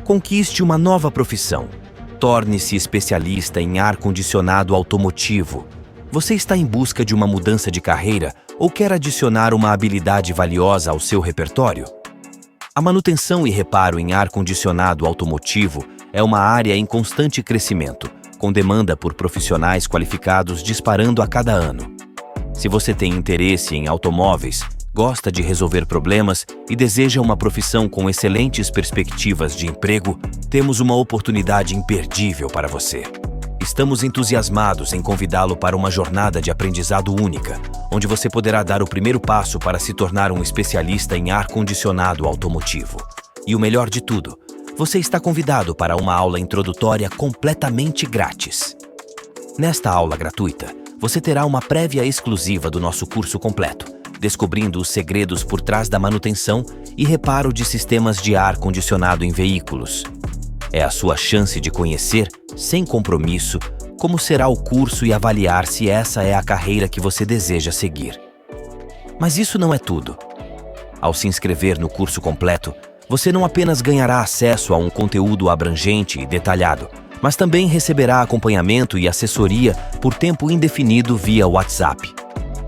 Conquiste uma nova profissão. Torne-se especialista em ar-condicionado automotivo. Você está em busca de uma mudança de carreira ou quer adicionar uma habilidade valiosa ao seu repertório? A manutenção e reparo em ar-condicionado automotivo é uma área em constante crescimento, com demanda por profissionais qualificados disparando a cada ano. Se você tem interesse em automóveis, gosta de resolver problemas e deseja uma profissão com excelentes perspectivas de emprego, temos uma oportunidade imperdível para você. Estamos entusiasmados em convidá-lo para uma jornada de aprendizado única, onde você poderá dar o primeiro passo para se tornar um especialista em ar-condicionado automotivo. E o melhor de tudo, você está convidado para uma aula introdutória completamente grátis. Nesta aula gratuita, você terá uma prévia exclusiva do nosso curso completo, descobrindo os segredos por trás da manutenção e reparo de sistemas de ar-condicionado em veículos. É a sua chance de conhecer, sem compromisso, como será o curso e avaliar se essa é a carreira que você deseja seguir. Mas isso não é tudo. Ao se inscrever no curso completo, você não apenas ganhará acesso a um conteúdo abrangente e detalhado, mas também receberá acompanhamento e assessoria por tempo indefinido via WhatsApp.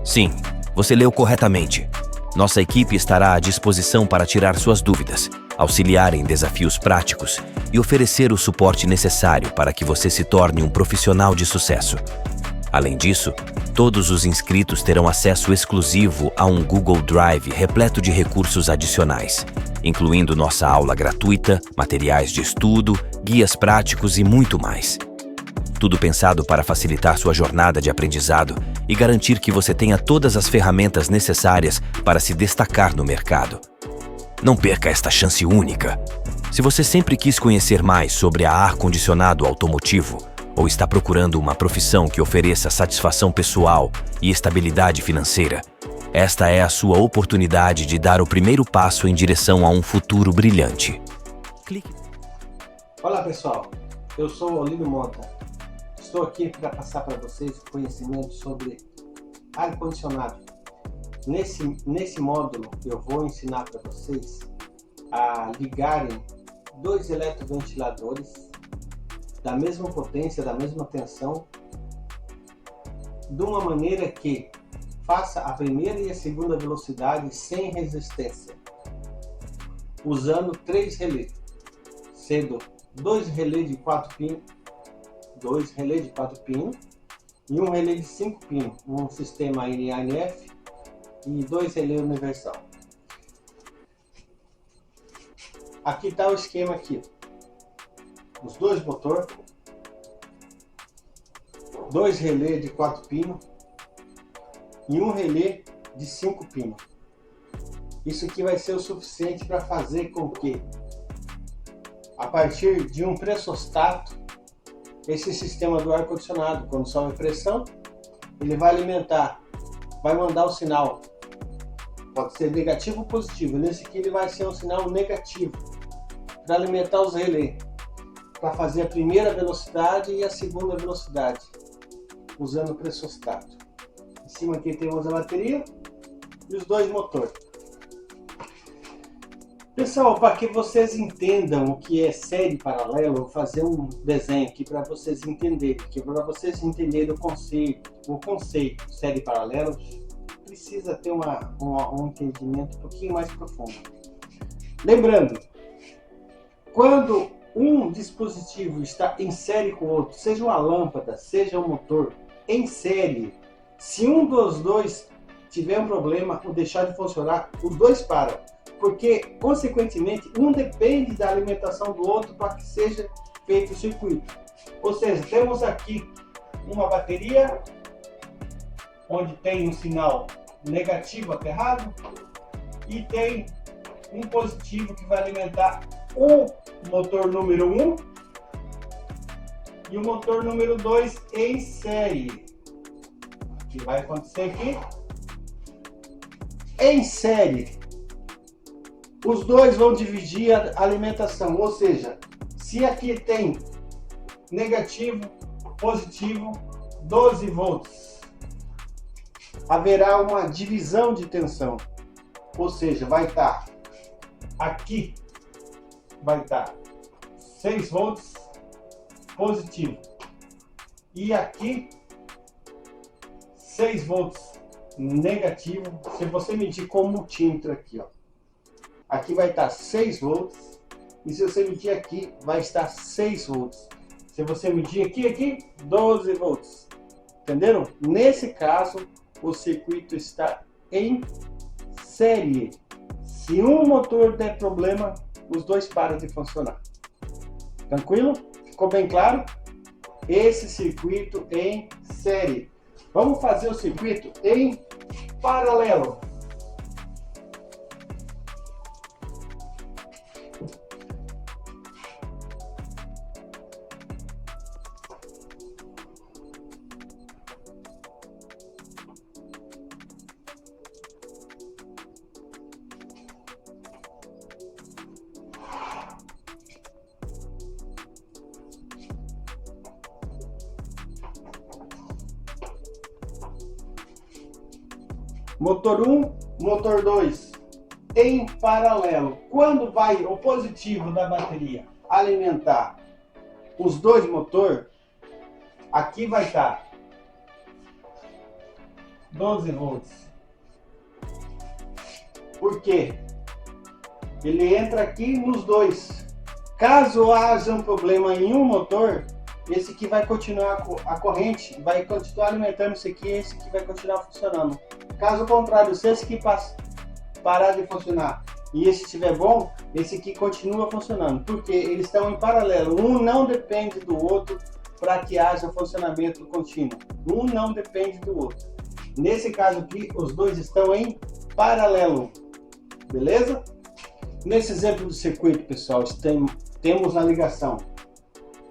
Sim, você leu corretamente. Nossa equipe estará à disposição para tirar suas dúvidas, auxiliar em desafios práticos e oferecer o suporte necessário para que você se torne um profissional de sucesso. Além disso, todos os inscritos terão acesso exclusivo a um Google Drive repleto de recursos adicionais, incluindo nossa aula gratuita, materiais de estudo, guias práticos e muito mais. Tudo pensado para facilitar sua jornada de aprendizado e garantir que você tenha todas as ferramentas necessárias para se destacar no mercado. Não perca esta chance única. Se você sempre quis conhecer mais sobre ar-condicionado automotivo ou está procurando uma profissão que ofereça satisfação pessoal e estabilidade financeira, esta é a sua oportunidade de dar o primeiro passo em direção a um futuro brilhante. Clique. Olá pessoal, eu sou o Olívio Monta. Estou aqui para passar para vocês conhecimento sobre ar-condicionado. Nesse módulo eu vou ensinar para vocês a ligarem dois eletroventiladores da mesma potência, da mesma tensão, de uma maneira que faça a primeira e a segunda velocidade sem resistência, usando 3 relés, sendo 2 relés de 4 pinos, 2 relés de 4 pinos e um relé de 5 pinos, um sistema INF e 2 relés universal. Aqui está o esquema aqui. Os dois motores, 2 relés de 4 pinos e um relé de 5 pinos. Isso aqui vai ser o suficiente para fazer com que, a partir de um pressostato, esse sistema do ar-condicionado, quando sobe a pressão, ele vai alimentar, vai mandar o sinal, pode ser negativo ou positivo. Nesse aqui ele vai ser um sinal negativo, para alimentar os relés, para fazer a primeira velocidade e a segunda velocidade, usando o pressostato. Em cima aqui temos a bateria e os dois motores. Pessoal, para que vocês entendam o que é série paralela, eu vou fazer um desenho aqui para vocês entenderem, porque para vocês entenderem o conceito série paralela, precisa ter um entendimento um pouquinho mais profundo. Lembrando, quando um dispositivo está em série com o outro, seja uma lâmpada, seja um motor, em série, se um dos dois tiver um problema ou deixar de funcionar, os dois param. Porque, consequentemente, um depende da alimentação do outro para que seja feito o circuito. Ou seja, temos aqui uma bateria, onde tem um sinal negativo aterrado, e tem um positivo que vai alimentar o motor número 1 e o motor número 2 em série. O que vai acontecer aqui? Em série, os dois vão dividir a alimentação, ou seja, se aqui tem negativo, positivo, 12 volts, haverá uma divisão de tensão, ou seja, vai estar aqui, vai estar 6 volts positivo. E aqui 6 volts negativo. Se você medir com o multímetro aqui, ó, aqui vai estar 6 volts. E se você medir aqui, vai estar 6 volts. Se você medir aqui, 12 volts. Entenderam? Nesse caso, o circuito está em série. Se um motor der problema, os dois param de funcionar. Tranquilo? Ficou bem claro? Esse circuito em série. Vamos fazer o circuito em paralelo. Motor 1, motor 2 em paralelo. Quando vai o positivo da bateria alimentar os dois motores, aqui vai estar 12 volts. Por quê? Ele entra aqui nos dois. Caso haja um problema em um motor, esse aqui vai continuar a corrente, vai continuar alimentando esse aqui, esse aqui vai continuar funcionando. Caso contrário, se esse aqui parar de funcionar e esse estiver bom, esse aqui continua funcionando, porque eles estão em paralelo. Um não depende do outro para que haja funcionamento contínuo. Um não depende do outro. Nesse caso aqui, os dois estão em paralelo. Beleza? Nesse exemplo do circuito, pessoal, temos na ligação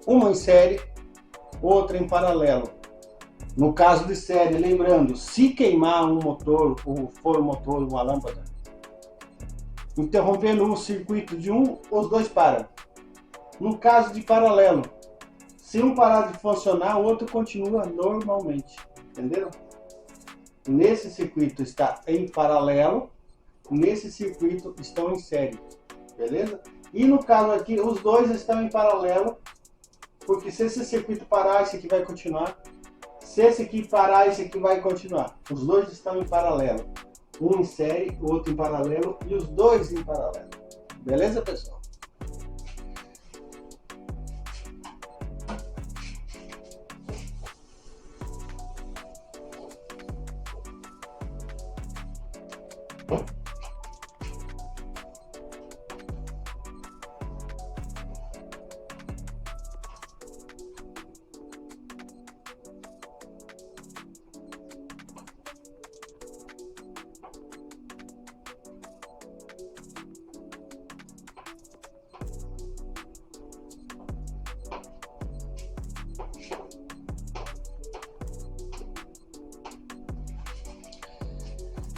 uma em série, outra em paralelo. No caso de série, lembrando, se queimar um motor, ou for um motor, uma lâmpada, interrompendo o circuito de um, os dois param. No caso de paralelo, se um parar de funcionar, o outro continua normalmente. Entenderam? Nesse circuito está em paralelo, nesse circuito estão em série. Beleza? E no caso aqui, os dois estão em paralelo, porque se esse circuito parar, esse aqui vai continuar. Se esse aqui parar, esse aqui vai continuar. Os dois estão em paralelo. Um em série, o outro em paralelo e os dois em paralelo. Beleza, pessoal?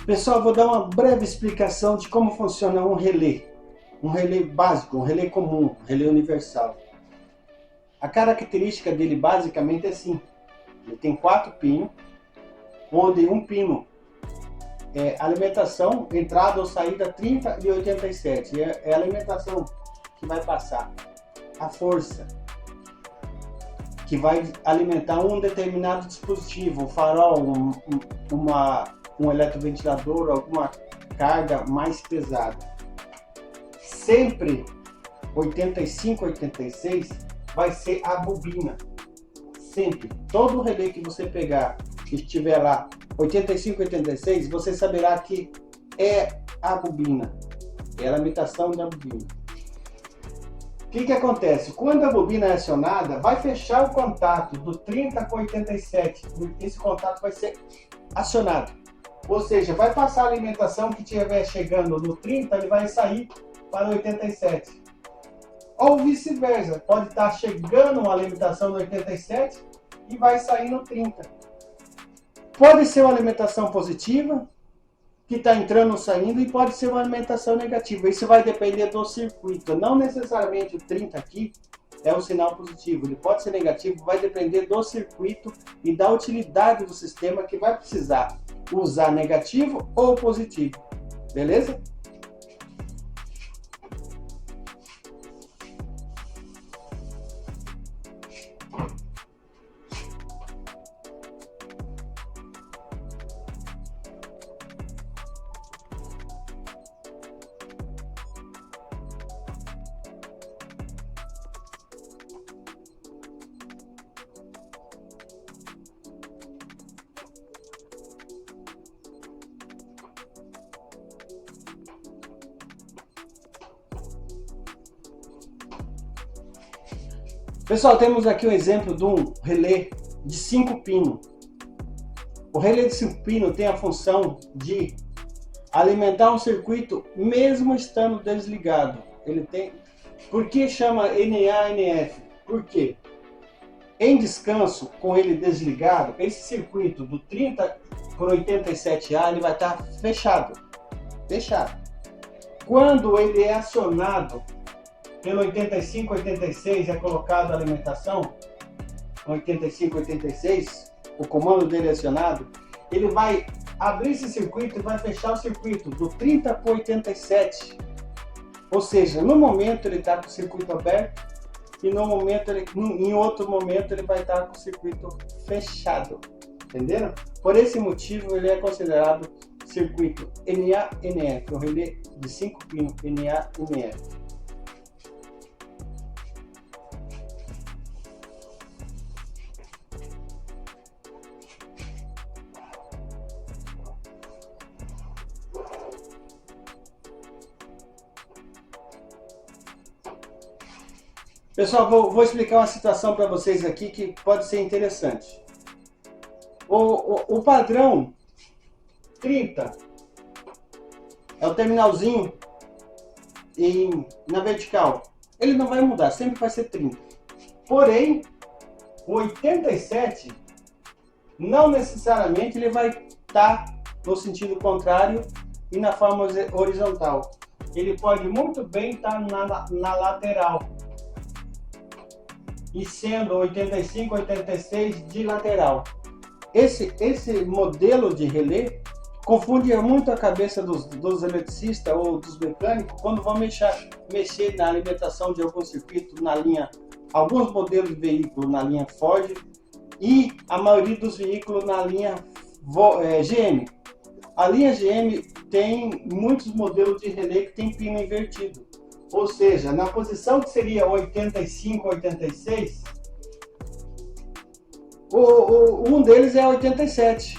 Pessoal, vou dar uma breve explicação de como funciona um relé. Um relé básico, um relé comum, um relé universal. A característica dele basicamente é assim. Ele tem 4 pinos, onde um pino é alimentação, entrada ou saída 30 e 87. É a alimentação que vai passar a força, que vai alimentar um determinado dispositivo, um farol, um eletroventilador, alguma carga mais pesada. Sempre 85, 86 vai ser a bobina. Sempre. Todo relé que você pegar e estiver lá 85, 86, você saberá que é a bobina. É a limitação da bobina. O que acontece? Quando a bobina é acionada, vai fechar o contato do 30 com 87. Esse contato vai ser acionado. Ou seja, vai passar a alimentação que estiver chegando no 30, ele vai sair para o 87. Ou vice-versa, pode estar chegando uma alimentação no 87 e vai sair no 30. Pode ser uma alimentação positiva, que está entrando ou saindo, e pode ser uma alimentação negativa. Isso vai depender do circuito. Não necessariamente o 30 aqui é um sinal positivo. Ele pode ser negativo, vai depender do circuito e da utilidade do sistema, que vai precisar usar negativo ou positivo. Beleza? Pessoal, temos aqui um exemplo de um relé de 5 pinos. O relé de 5 pinos tem a função de alimentar um circuito mesmo estando desligado. Ele tem... Por que chama NA/NF? Por quê? Em descanso, com ele desligado, esse circuito do 30 por 87A ele vai estar fechado. Quando ele é acionado pelo 8586, é colocado a alimentação, 8586, o comando dele é acionado, ele vai abrir esse circuito e vai fechar o circuito do 30 por 87. Ou seja, no momento ele está com o circuito aberto e em outro momento ele vai estar com o circuito fechado. Entenderam? Por esse motivo ele é considerado circuito NA/NF, o relé de 5 pinos NA/NF. Pessoal, vou explicar uma situação para vocês aqui que pode ser interessante. O padrão 30 é o terminalzinho na vertical. Ele não vai mudar, sempre vai ser 30. Porém, o 87 não necessariamente ele vai estar no sentido contrário e na forma horizontal. Ele pode muito bem estar na lateral. E sendo 85, 86 de lateral. Esse modelo de relé confunde muito a cabeça dos eletricistas ou dos mecânicos quando vão mexer na alimentação de algum circuito na linha, alguns modelos de veículo na linha Ford e a maioria dos veículos na linha GM. A linha GM tem muitos modelos de relé que tem pino invertido. Ou seja, na posição que seria 85, 86, um deles é 87.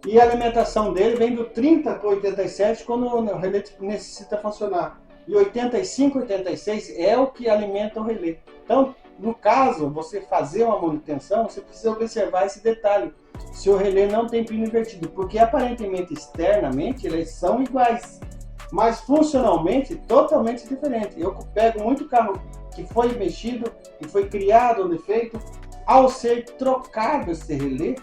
E a alimentação dele vem do 30 para 87 quando o relé necessita funcionar. E 85, 86 é o que alimenta o relé. Então, no caso, você fazer uma manutenção, você precisa observar esse detalhe. Se o relé não tem pino invertido, porque aparentemente, externamente, eles são iguais. Mas funcionalmente totalmente diferente. Eu pego muito carro que foi mexido e foi criado um defeito, ao ser trocado esse relé,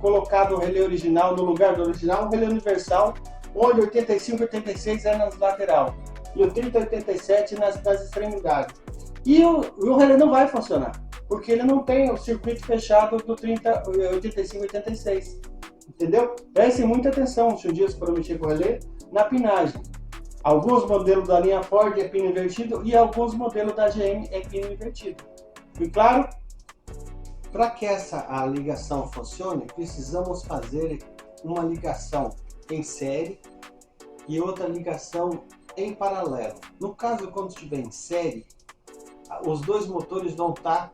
colocado o relé original no lugar do original, o relé universal, onde 85 e 86 é nas lateral e o 30 e 87 nas extremidades. E o relé não vai funcionar, porque ele não tem o circuito fechado do 30, 85 e 86. Entendeu? Prestem muita atenção se um dia você for mexer com o relé na pinagem. Alguns modelos da linha Ford é pino invertido e alguns modelos da GM é pino invertido. E claro, para que essa ligação funcione, precisamos fazer uma ligação em série e outra ligação em paralelo. No caso, quando estiver em série, os dois motores vão estar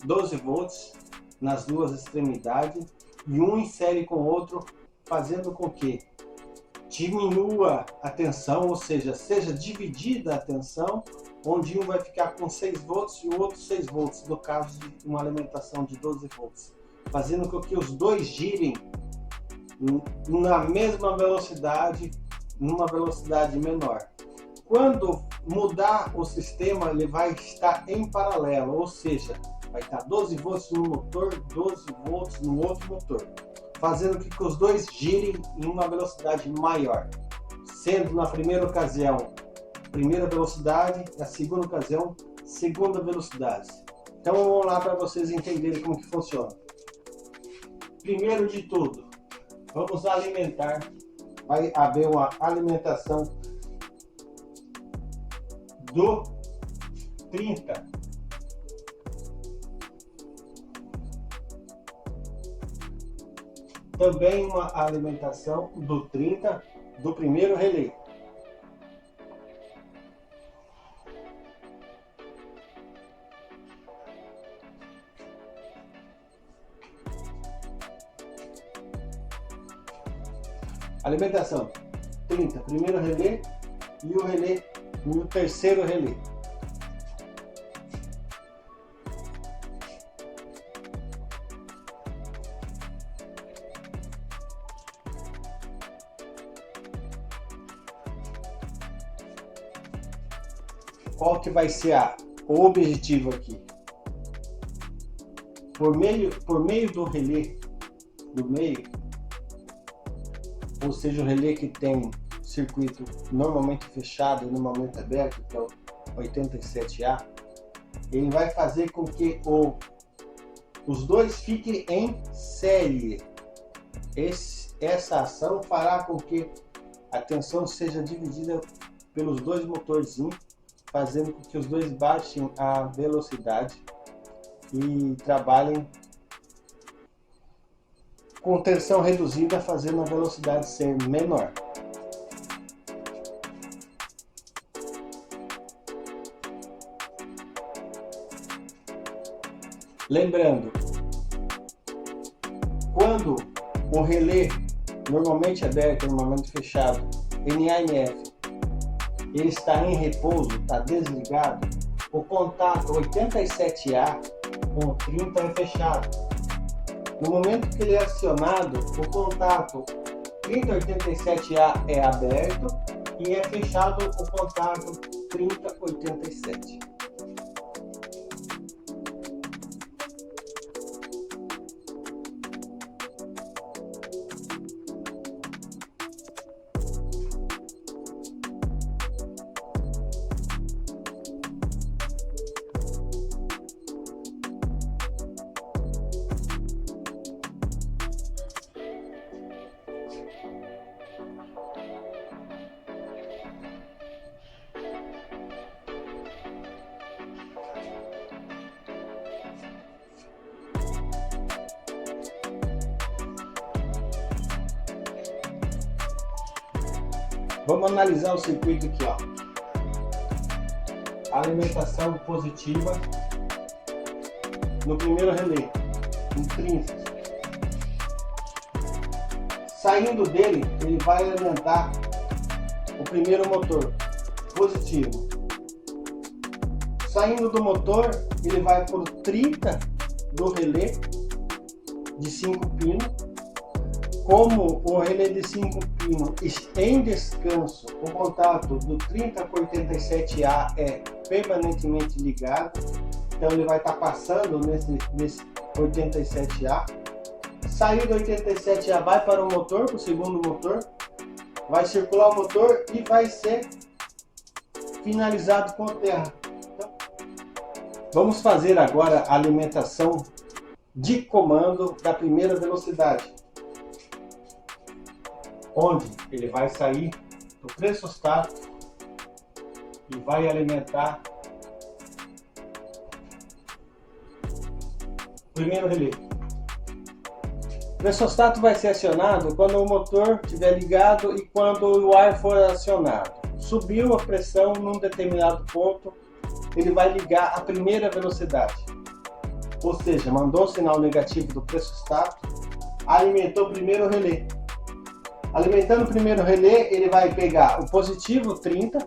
12 volts nas duas extremidades e um em série com o outro, fazendo com que diminua a tensão, ou seja dividida a tensão, onde um vai ficar com 6 volts e o outro 6 volts, no caso de uma alimentação de 12 volts, fazendo com que os dois girem na mesma velocidade, numa velocidade menor. Quando mudar o sistema, ele vai estar em paralelo, ou seja, vai estar 12 volts no motor, 12 volts no outro motor, fazendo com que os dois girem em uma velocidade maior, sendo na primeira ocasião primeira velocidade, na segunda ocasião segunda velocidade. Então vamos lá para vocês entenderem como que funciona. Primeiro de tudo, vamos alimentar, vai haver uma alimentação do 30. Também uma alimentação do 30 do primeiro relé. Alimentação 30, primeiro relé e o terceiro relé. que vai ser o objetivo aqui? Por meio do relé do meio, ou seja, o relé que tem circuito normalmente fechado e normalmente aberto, que é o 87A, ele vai fazer com que os dois fiquem em série. Essa ação fará com que a tensão seja dividida pelos dois motorzinhos, fazendo com que os dois baixem a velocidade e trabalhem com tensão reduzida, fazendo a velocidade ser menor. Lembrando, quando o relé normalmente aberto, normalmente fechado, NANF, ele está em repouso, está desligado, o contato 87A com o 30 é fechado. No momento que ele é acionado, o contato 3087A é aberto e é fechado o contato 3087. Vamos analisar o circuito aqui, ó. Alimentação positiva no primeiro relé, intrínseco. Saindo dele, ele vai alimentar o primeiro motor, positivo. Saindo do motor, ele vai para o 30 do relé de 5 pinos. Como o relé de 5 pinos em descanso, o contato do 30 com 87A é permanentemente ligado, então ele vai estar passando nesse 87A. Saiu do 87A, vai para o motor, para o segundo motor, vai circular o motor e vai ser finalizado com a terra. Então, vamos fazer agora a alimentação de comando da primeira velocidade, onde ele vai sair do pressostato e vai alimentar o primeiro relé. O pressostato vai ser acionado quando o motor estiver ligado e quando o ar for acionado. Subiu a pressão num determinado ponto, ele vai ligar a primeira velocidade. Ou seja, mandou o sinal negativo do pressostato, alimentou o primeiro relé. Alimentando o primeiro relé, ele vai pegar o positivo 30,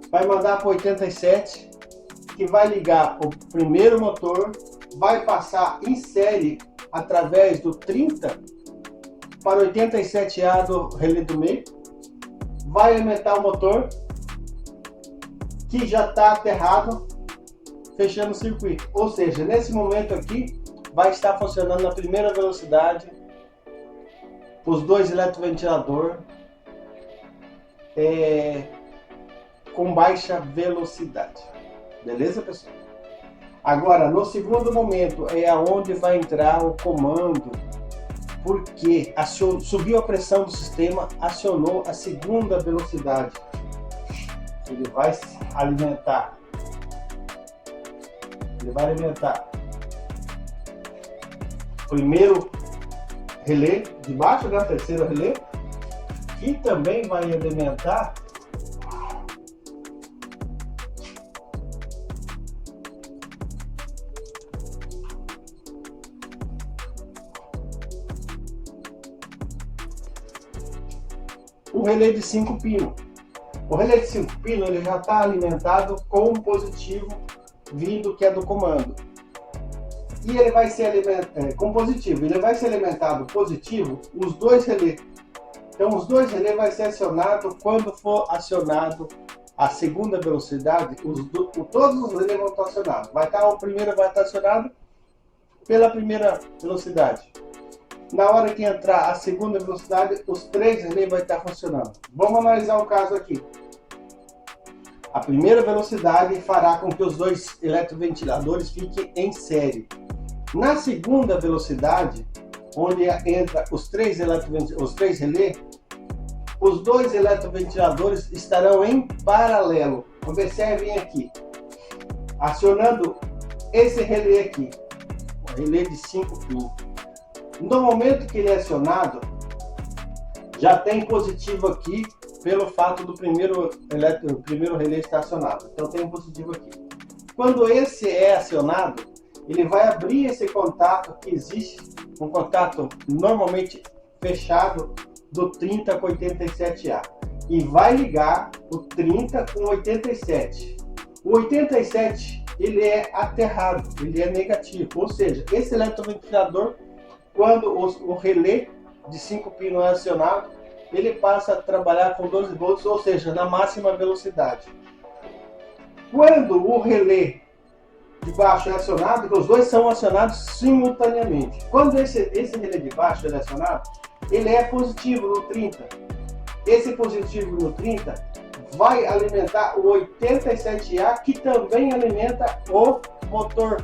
vai mandar para 87, que vai ligar o primeiro motor, vai passar em série através do 30 para o 87A do relé do meio, vai alimentar o motor, que já está aterrado, fechando o circuito. Ou seja, nesse momento aqui, vai estar funcionando na primeira velocidade, os dois eletroventiladores com baixa velocidade. Beleza, pessoal? Agora, no segundo momento, é aonde vai entrar o comando, porque subiu a pressão do sistema, acionou a segunda velocidade. Ele vai alimentar. Ele vai alimentar o primeiro relé de baixo, né? Terceiro relé, e também vai alimentar o relé de 5 pinos. O relé de 5 pinos ele já está alimentado com um positivo vindo que é do comando. E ele vai ser alimentado com positivo. Ele vai ser alimentado positivo os dois relés. Então os dois relés vai ser acionado quando for acionado a segunda velocidade, todos os relés vão estar acionados. O primeiro vai estar acionado pela primeira velocidade. Na hora que entrar a segunda velocidade, os 3 relés vão estar funcionando. Vamos analisar o caso aqui. A primeira velocidade fará com que os 2 eletroventiladores fiquem em série. Na segunda velocidade, onde entra os 3 relés, os 2 eletroventiladores estarão em paralelo. Observem aqui, acionando esse relé aqui, o relé de 5 pinos. No momento que ele é acionado, já tem positivo aqui, pelo fato do primeiro relé estar acionado. Então tem um positivo aqui. Quando esse é acionado, ele vai abrir esse contato que existe, um contato normalmente fechado do 30 com 87A. E vai ligar o 30 com 87. O 87 ele é aterrado, ele é negativo. Ou seja, esse eletroventilador, quando o relé de 5 pinos é acionado, ele passa a trabalhar com 12 volts, ou seja, na máxima velocidade. Quando o relé de baixo é acionado, os 2 são acionados simultaneamente. Quando esse relé de baixo é acionado, ele é positivo no 30. Esse positivo no 30 vai alimentar o 87A, que também alimenta o motor.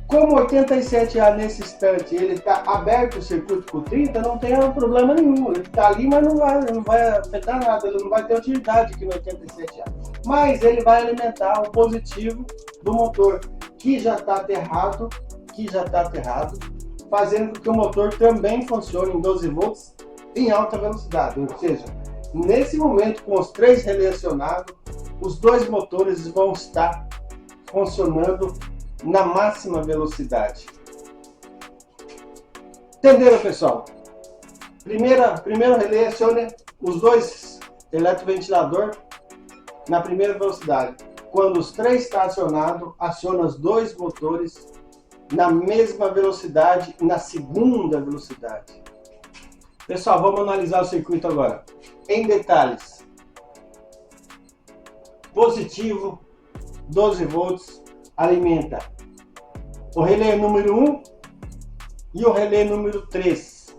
Como o 87A nesse instante ele está aberto o circuito com o 30, não tem problema nenhum. Ele está ali, mas não vai afetar nada, ele não vai ter utilidade aqui no 87A. Mas ele vai alimentar o positivo do motor, que já está aterrado, fazendo com que o motor também funcione em 12 volts em alta velocidade. Ou seja, nesse momento, com os 3 relés acionados, os 2 motores vão estar funcionando na máxima velocidade. Entenderam, pessoal? Primeiro relé aciona os 2 eletroventiladores na primeira velocidade. Quando os 3 estão acionados, aciona os 2 motores na mesma velocidade, na segunda velocidade. Pessoal, vamos analisar o circuito agora, em detalhes. Positivo, 12 volts, alimenta o relé número 1 e o relé número 3.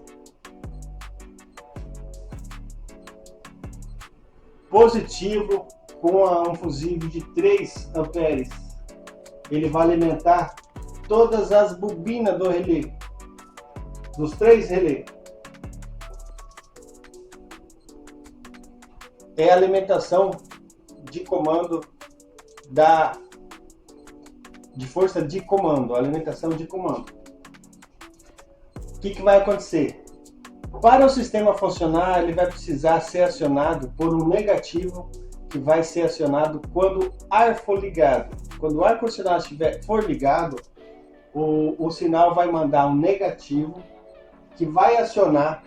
Positivo com um fusível de 3 amperes. Ele vai alimentar todas as bobinas do relé, dos 3 relés. É a alimentação de comando de força de comando, alimentação de comando. O que vai acontecer? Para o sistema funcionar, ele vai precisar ser acionado por um negativo, que vai ser acionado quando o ar for ligado. Quando o ar-condicionado for ligado, o sinal vai mandar um negativo, que vai acionar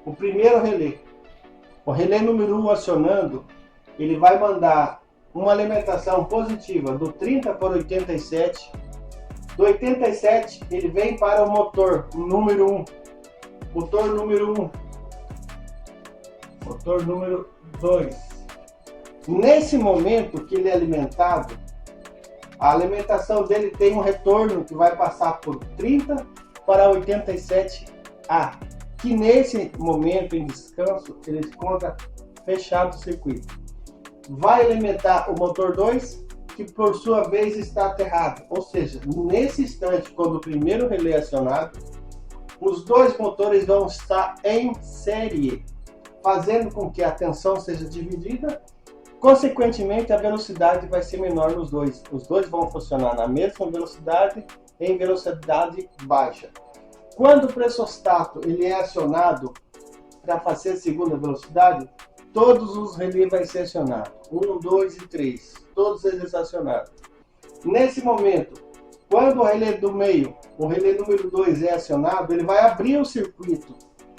o primeiro relé. O relé número 1 acionando, ele vai mandar uma alimentação positiva do 30 por 87. Do 87 ele vem para o motor número 1. Motor número 1. Motor número 2. Nesse momento que ele é alimentado, a alimentação dele tem um retorno que vai passar por 30 para 87A. Que nesse momento em descanso, ele encontra fechado o circuito. Vai alimentar o motor 2, que por sua vez está aterrado. Ou seja, nesse instante, quando o primeiro relé é acionado, os 2 motores vão estar em série, fazendo com que a tensão seja dividida. Consequentemente, a velocidade vai ser menor nos 2. Os 2 vão funcionar na mesma velocidade, em velocidade baixa. Quando o pressostato ele é acionado para fazer a segunda velocidade, todos os relés vão ser acionados. 1, 2 e 3. Todos eles acionados. Nesse momento, quando o relé do meio, o relé número 2 é acionado, ele vai abrir o circuito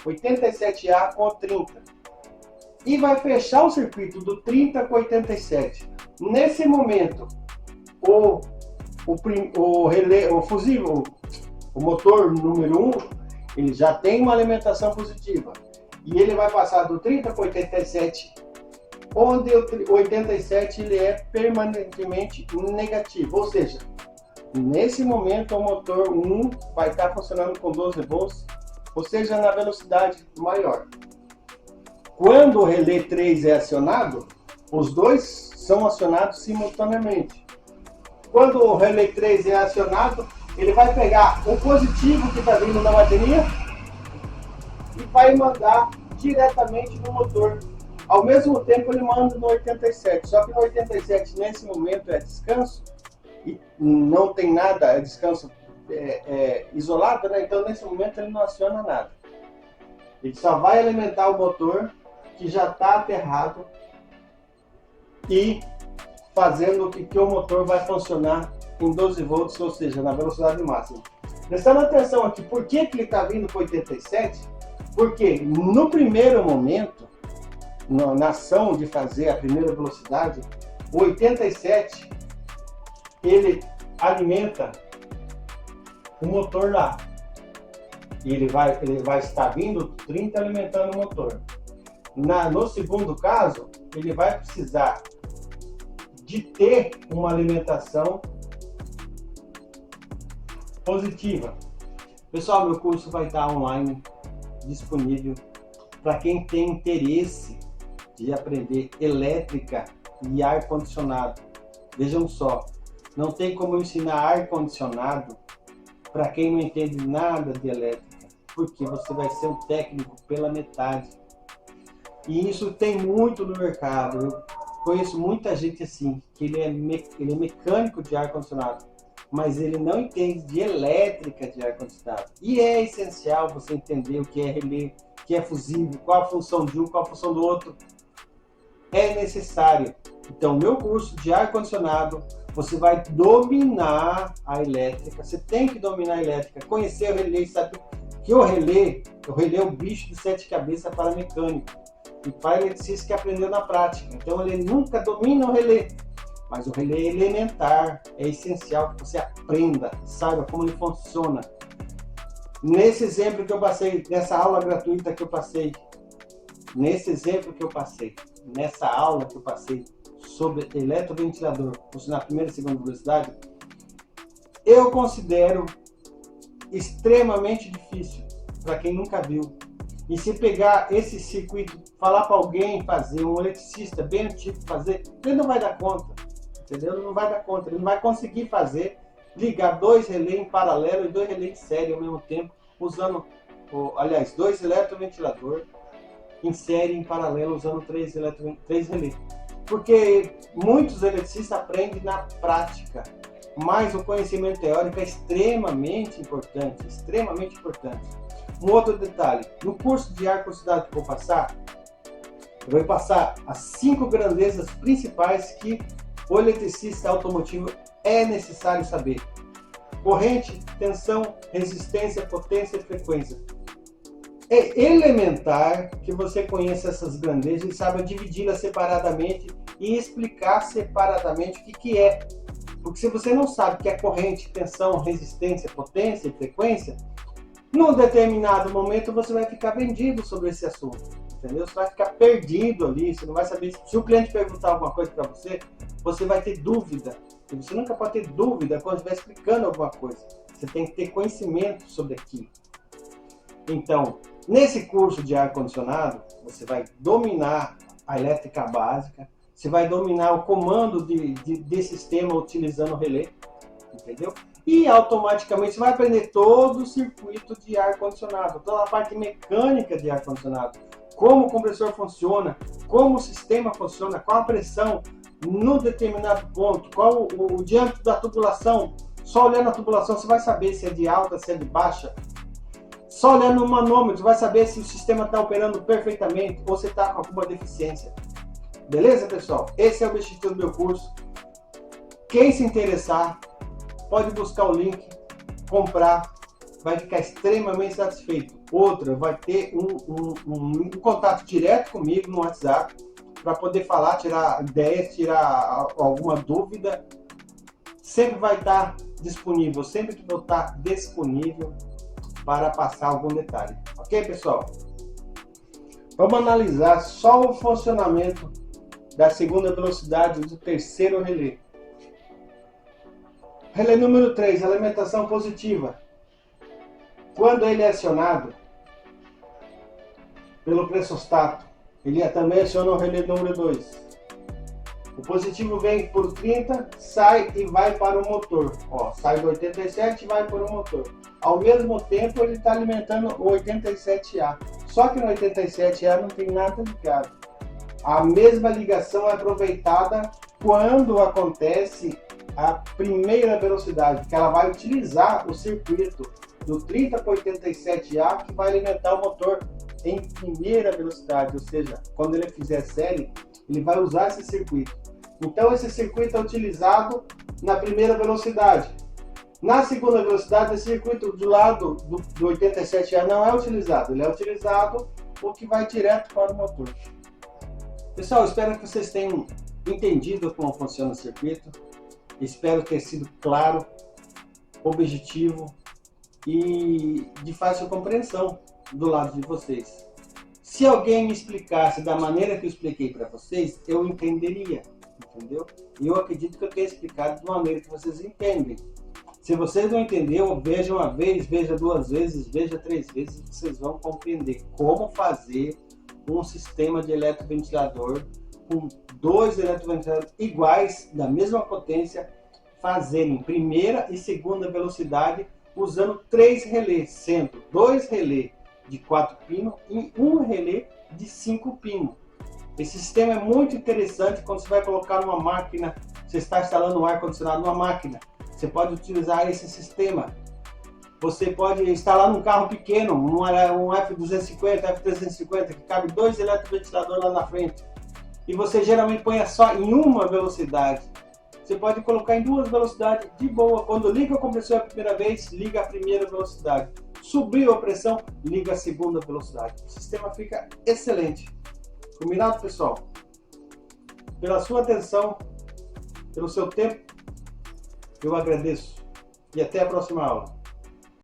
87A com 30. E vai fechar o circuito do 30 com 87. Nesse momento, o motor número 1, ele já tem uma alimentação positiva. E ele vai passar do 30 para 87 onde o 87 ele é permanentemente negativo, ou seja, nesse momento o motor 1 vai estar funcionando com 12 volts, ou seja, na velocidade maior. Quando o relé 3 é acionado, os dois são acionados simultaneamente. Quando o relé 3 é acionado, ele vai pegar o positivo que está vindo na bateria e vai mandar diretamente no motor. Ao mesmo tempo ele manda no 87, só que no 87 nesse momento é descanso e não tem nada, é descanso isolado, né? Então nesse momento ele não aciona nada. Ele só vai alimentar o motor que já está aterrado e fazendo com que o motor vai funcionar em 12 volts, ou seja, na velocidade máxima. Prestando atenção aqui, por que ele está vindo para 87? Porque no primeiro momento, na ação de fazer a primeira velocidade, o 87 ele alimenta o motor lá. E ele vai estar vindo 30 alimentando o motor. No segundo caso, ele vai precisar de ter uma alimentação positiva. Pessoal, meu curso vai estar online, disponível para quem tem interesse de aprender elétrica e ar-condicionado. Vejam só, não tem como ensinar ar-condicionado para quem não entende nada de elétrica, porque você vai ser um técnico pela metade. E isso tem muito no mercado. Eu conheço muita gente assim, que ele é mecânico de ar-condicionado, mas ele não entende de elétrica de ar-condicionado. E é essencial você entender o que é relé, o que é fusível, qual a função de um, qual a função do outro. É necessário. Então, meu curso de ar-condicionado, você vai dominar a elétrica. Você tem que dominar a elétrica, conhecer o relé, saber que o relé é o bicho de 7 cabeças para mecânico e para eletricista que aprendeu na prática. Então, ele nunca domina o relé. Mas o relé é elementar, é essencial que você aprenda, saiba como ele funciona. Nesse exemplo que eu passei, nessa aula gratuita que eu passei, nessa aula que eu passei sobre eletroventilador, funcionar primeira e segunda velocidade, eu considero extremamente difícil para quem nunca viu. E se pegar esse circuito, falar para alguém fazer, um eletricista bem antigo fazer, ele não vai dar conta. Entendeu? Ele não vai dar conta, ele não vai conseguir fazer, ligar 2 relés em paralelo e 2 relés em série ao mesmo tempo, usando, dois eletroventiladores em série em paralelo, usando 3 relés. Porque muitos eletricistas aprendem na prática, mas o conhecimento teórico é extremamente importante, extremamente importante. Um outro detalhe, no curso de ar-condicionado que eu vou passar as 5 grandezas principais que o eletricista automotivo é necessário saber: corrente, tensão, resistência, potência e frequência. É elementar que você conheça essas grandezas e saiba dividi-las separadamente e explicar separadamente o que é. Porque se você não sabe o que é corrente, tensão, resistência, potência e frequência, num determinado momento você vai ficar vendido sobre esse assunto. Entendeu? Você vai ficar perdido ali, você não vai saber. Se o cliente perguntar alguma coisa para você, você vai ter dúvida. E você nunca pode ter dúvida quando estiver explicando alguma coisa. Você tem que ter conhecimento sobre aquilo. Então, nesse curso de ar-condicionado, você vai dominar a elétrica básica, você vai dominar o comando de sistema utilizando o relé, entendeu? E automaticamente você vai aprender todo o circuito de ar-condicionado, toda a parte mecânica de ar-condicionado, como o compressor funciona, como o sistema funciona, qual a pressão no determinado ponto, qual o diâmetro da tubulação. Só olhando a tubulação você vai saber se é de alta, se é de baixa. Só olhando o manômetro você vai saber se o sistema está operando perfeitamente ou se está com alguma deficiência. Beleza, pessoal? Esse é o objetivo do meu curso. Quem se interessar, pode buscar o link, comprar, vai ficar extremamente satisfeito. Outra, vai ter um contato direto comigo no WhatsApp para poder falar, tirar ideias, tirar alguma dúvida. Sempre vai estar disponível, sempre que vou estar disponível para passar algum detalhe. Ok, pessoal? Vamos analisar só o funcionamento da segunda velocidade do terceiro relé. Relé número 3, alimentação positiva. Quando ele é acionado pelo pressostato, ele também aciona o relé número 2. O positivo vem por 30, sai e vai para o motor. Ó, sai do 87 e vai para o motor. Ao mesmo tempo, ele está alimentando o 87A. Só que no 87A não tem nada ligado. A mesma ligação é aproveitada quando acontece a primeira velocidade, que ela vai utilizar o circuito do 30 para 87A, que vai alimentar o motor em primeira velocidade, ou seja, quando ele fizer série, ele vai usar esse circuito. Então esse circuito é utilizado na primeira velocidade. Na segunda velocidade, esse circuito do lado do 87A não é utilizado, ele é utilizado o que vai direto para o motor. Pessoal, espero que vocês tenham entendido como funciona o circuito. Espero ter sido claro, objetivo e de fácil compreensão do lado de vocês. Se alguém me explicasse da maneira que eu expliquei para vocês, eu entenderia, entendeu? E eu acredito que eu tenho explicado de uma maneira que vocês entendem. Se vocês não entenderam, veja uma vez, veja duas vezes, veja três vezes, vocês vão compreender como fazer um sistema de eletroventilador com dois eletroventiladores iguais, da mesma potência, fazerem primeira e segunda velocidade usando 3 relés, sendo 2 relés de 4 pinos e 1 relé de 5 pinos. Esse sistema é muito interessante quando você vai colocar numa máquina, você está instalando um ar-condicionado numa máquina. Você pode utilizar esse sistema. Você pode instalar num carro pequeno, um F250, F350, que cabe 2 eletroventiladores lá na frente. E você geralmente põe só em uma velocidade. Você pode colocar em 2 velocidades de boa. Quando liga o compressor a primeira vez, liga a primeira velocidade. Subiu a pressão, liga a segunda velocidade. O sistema fica excelente. Combinado, pessoal? Pela sua atenção, pelo seu tempo, eu agradeço. E até a próxima aula.